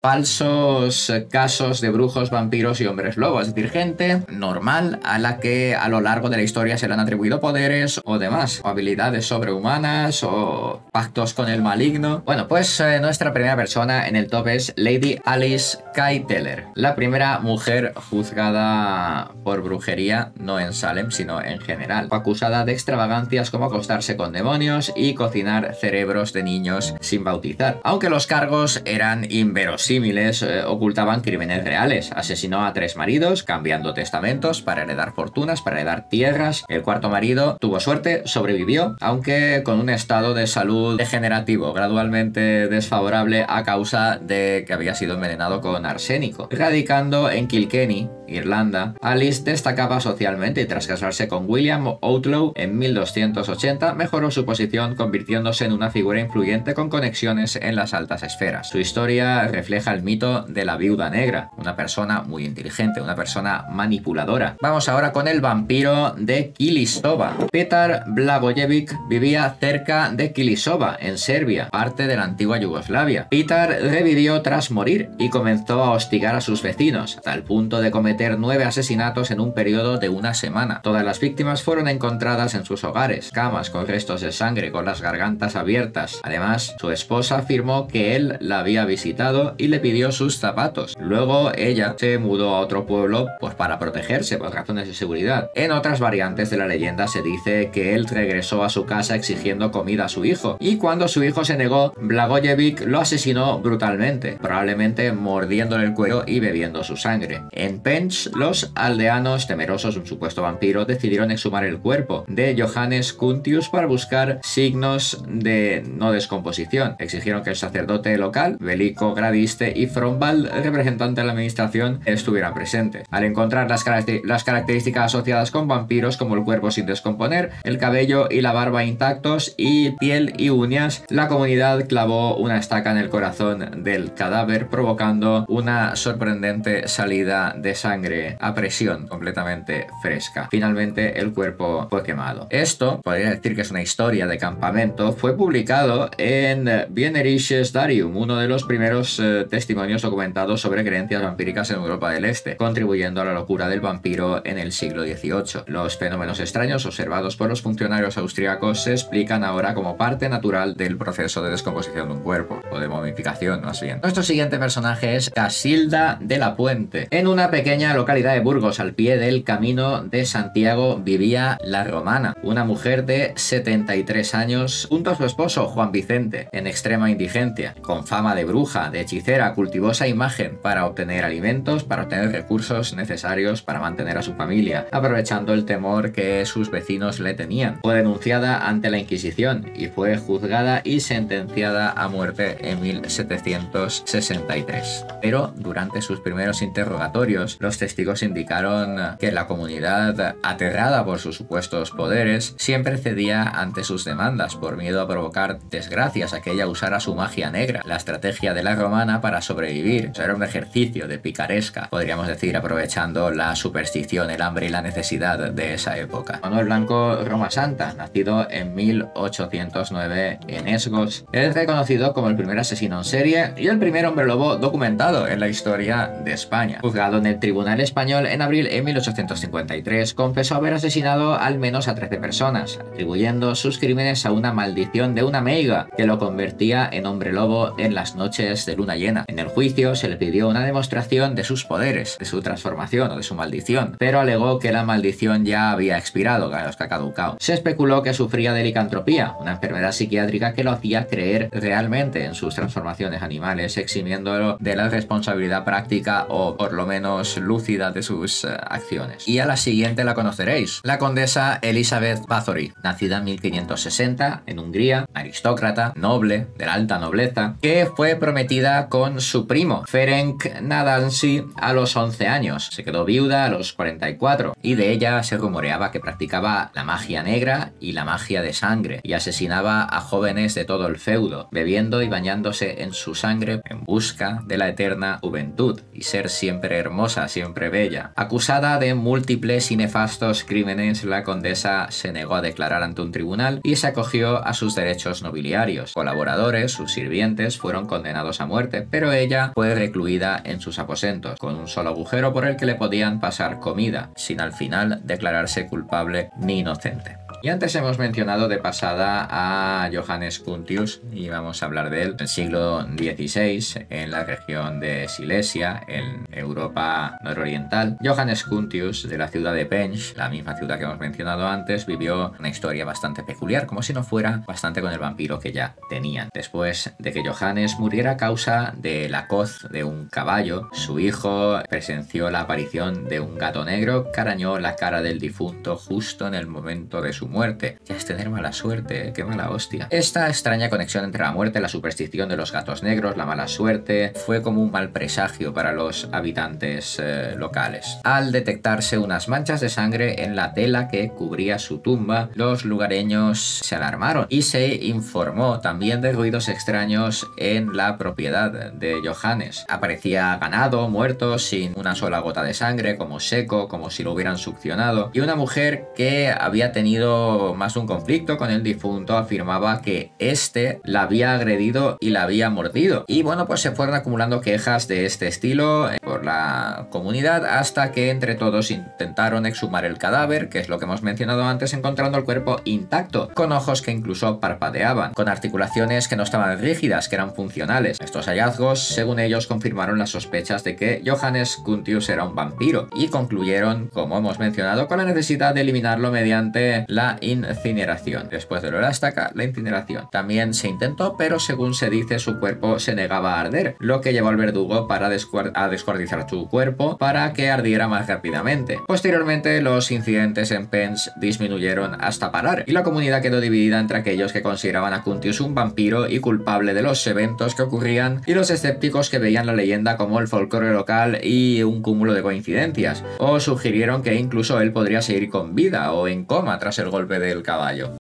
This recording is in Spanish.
falsos casos de brujos, vampiros y hombres lobo, es decir, gente normal a la que a lo largo de la historia se le han atribuido poderes o demás, o habilidades sobrehumanas o pactos con el maligno. Bueno, pues nuestra primera persona en el top es Lady Alice Kay Teller, la primera mujer juzgada por brujería, no en Salem, sino en general. Fue acusada de extravagancias como acostarse con demonios y cocinar cerebros de niños sin bautizar, aunque los cargos eran inverosímiles. Ocultaban crímenes reales. Asesinó a 3 maridos, cambiando testamentos para heredar fortunas, para heredar tierras. El cuarto marido tuvo suerte, sobrevivió, aunque con un estado de salud degenerativo, gradualmente desfavorable a causa de que había sido envenenado con arsénico. Radicando en Kilkenny, Irlanda, Alice destacaba socialmente y tras casarse con William Outlaw en 1280 mejoró su posición, convirtiéndose en una figura influyente con conexiones en las altas esferas. Su historia refleja el mito de la viuda negra, una persona muy inteligente, una persona manipuladora. Vamos ahora con el vampiro de Kilisova. Petar Blagojevic vivía cerca de Kilisova, en Serbia, parte de la antigua Yugoslavia. Petar revivió tras morir y comenzó a hostigar a sus vecinos, hasta el punto de cometer 9 asesinatos en un periodo de una semana. Todas las víctimas fueron encontradas en sus hogares, camas con restos de sangre, con las gargantas abiertas. Además, su esposa afirmó que él la había visitado y le pidió sus zapatos. Luego ella se mudó a otro pueblo pues para protegerse por razones de seguridad. En otras variantes de la leyenda se dice que él regresó a su casa exigiendo comida a su hijo, y cuando su hijo se negó, Blagojevic lo asesinó brutalmente, probablemente mordiéndole el cuello y bebiendo su sangre. En Pench, los aldeanos, temerosos de un supuesto vampiro, decidieron exhumar el cuerpo de Johannes Cuntius para buscar signos de no descomposición. Exigieron que el sacerdote local, Veliko Gradiste y Frombald, representante de la administración, estuvieran presentes. Al encontrar las características asociadas con vampiros, como el cuerpo sin descomponer, el cabello y la barba intactos y piel y uñas, la comunidad clavó una estaca en el corazón del cadáver, provocando una sorprendente salida de sangre a presión completamente fresca. Finalmente el cuerpo fue quemado. Esto, podría decir que es una historia de campamento, fue publicado en Wienerisches Darium, uno de los primeros testimonios documentados sobre creencias vampíricas en Europa del Este, contribuyendo a la locura del vampiro en el siglo XVIII. Los fenómenos extraños observados por los funcionarios austríacos se explican ahora como parte natural del proceso de descomposición de un cuerpo, o de momificación más bien. Nuestro siguiente personaje es Casilda de la Puente. En una pequeña localidad de Burgos, al pie del Camino de Santiago, vivía la Romana, una mujer de 73 años, junto a su esposo Juan Vicente, en extrema indigencia. Con fama de bruja, de hechicera, cultivó esa imagen para obtener alimentos, para obtener recursos necesarios para mantener a su familia, aprovechando el temor que sus vecinos le tenían. Fue denunciada ante la Inquisición y fue juzgada y sentenciada a muerte en 1763. Pero durante sus primeros interrogatorios, los testigos indicaron que la comunidad, aterrada por sus supuestos poderes, siempre cedía ante sus demandas por miedo a provocar desgracias a que ella usara su magia negra. La estrategia de la romana para sobrevivir era un ejercicio de picaresca, podríamos decir, aprovechando la superstición, el hambre y la necesidad de esa época. Manuel Blanco Roma Santa, nacido en 1809 en Esgos, es reconocido como el primer asesino en serie y el primer hombre lobo documentado en la historia de España. Juzgado en el Tribunal Español en abril de 1853, confesó haber asesinado al menos a 13 personas, atribuyendo sus crímenes a una maldición de una meiga que lo convertía en hombre lobo en las noches de luna llena. En el juicio se le pidió una demostración de sus poderes, de su transformación o de su maldición, pero alegó que la maldición ya había expirado, que ha caducado. Se especuló que sufría de licantropía, una enfermedad psiquiátrica que lo hacía creer realmente en sus transformaciones animales, eximiéndolo de la responsabilidad práctica o por lo menos lúcida de sus acciones. Y a la siguiente la conoceréis, la condesa Elizabeth Bathory, nacida en 1560 en Hungría, aristócrata, noble, de la alta nobleza, que fue prometida con su primo, Ferenc Nadasdy, a los 11 años. Se quedó viuda a los 44 y de ella se rumoreaba que practicaba la magia negra y la magia de sangre y asesinaba a jóvenes de todo el feudo, bebiendo y bañándose en su sangre en busca de la eterna juventud y ser siempre hermosa, siempre bella. Acusada de múltiples y nefastos crímenes, la condesa se negó a declarar ante un tribunal y se acogió a sus derechos nobiliarios. Colaboradores, sus sirvientes, fueron condenados a muerte, pero ella fue recluida en sus aposentos, con un solo agujero por el que le podían pasar comida, sin al final declararse culpable ni inocente. Y antes hemos mencionado de pasada a Johannes Cuntius, y vamos a hablar de él. En el siglo XVI, en la región de Silesia, en Europa nororiental, Johannes Cuntius, de la ciudad de Pécs, la misma ciudad que hemos mencionado antes, vivió una historia bastante peculiar, como si no fuera bastante con el vampiro que ya tenían. Después de que Johannes muriera a causa de la coz de un caballo, su hijo presenció la aparición de un gato negro que arañó la cara del difunto justo en el momento de su muerte. Ya es tener mala suerte, qué mala hostia. Esta extraña conexión entre la muerte, la superstición de los gatos negros, la mala suerte, fue como un mal presagio para los habitantes locales. Al detectarse unas manchas de sangre en la tela que cubría su tumba, los lugareños se alarmaron y se informó también de ruidos extraños en la propiedad de Johannes. Aparecía ganado muerto sin una sola gota de sangre, como seco, como si lo hubieran succionado, y una mujer que había tenido más de un conflicto con el difunto afirmaba que este la había agredido y la había mordido. Y bueno, pues se fueron acumulando quejas de este estilo por la comunidad hasta que entre todos intentaron exhumar el cadáver, que es lo que hemos mencionado antes, encontrando el cuerpo intacto, con ojos que incluso parpadeaban, con articulaciones que no estaban rígidas, que eran funcionales. Estos hallazgos, según ellos, confirmaron las sospechas de que Johannes Cuntius era un vampiro y concluyeron, como hemos mencionado, con la necesidad de eliminarlo mediante la incineración. Después de lo destaca la incineración. También se intentó, pero según se dice, su cuerpo se negaba a arder, lo que llevó al verdugo a descuartizar su cuerpo para que ardiera más rápidamente. Posteriormente, los incidentes en Pécs disminuyeron hasta parar, y la comunidad quedó dividida entre aquellos que consideraban a Cuntius un vampiro y culpable de los eventos que ocurrían, y los escépticos que veían la leyenda como el folclore local y un cúmulo de coincidencias, o sugirieron que incluso él podría seguir con vida o en coma tras el golpe del caballo.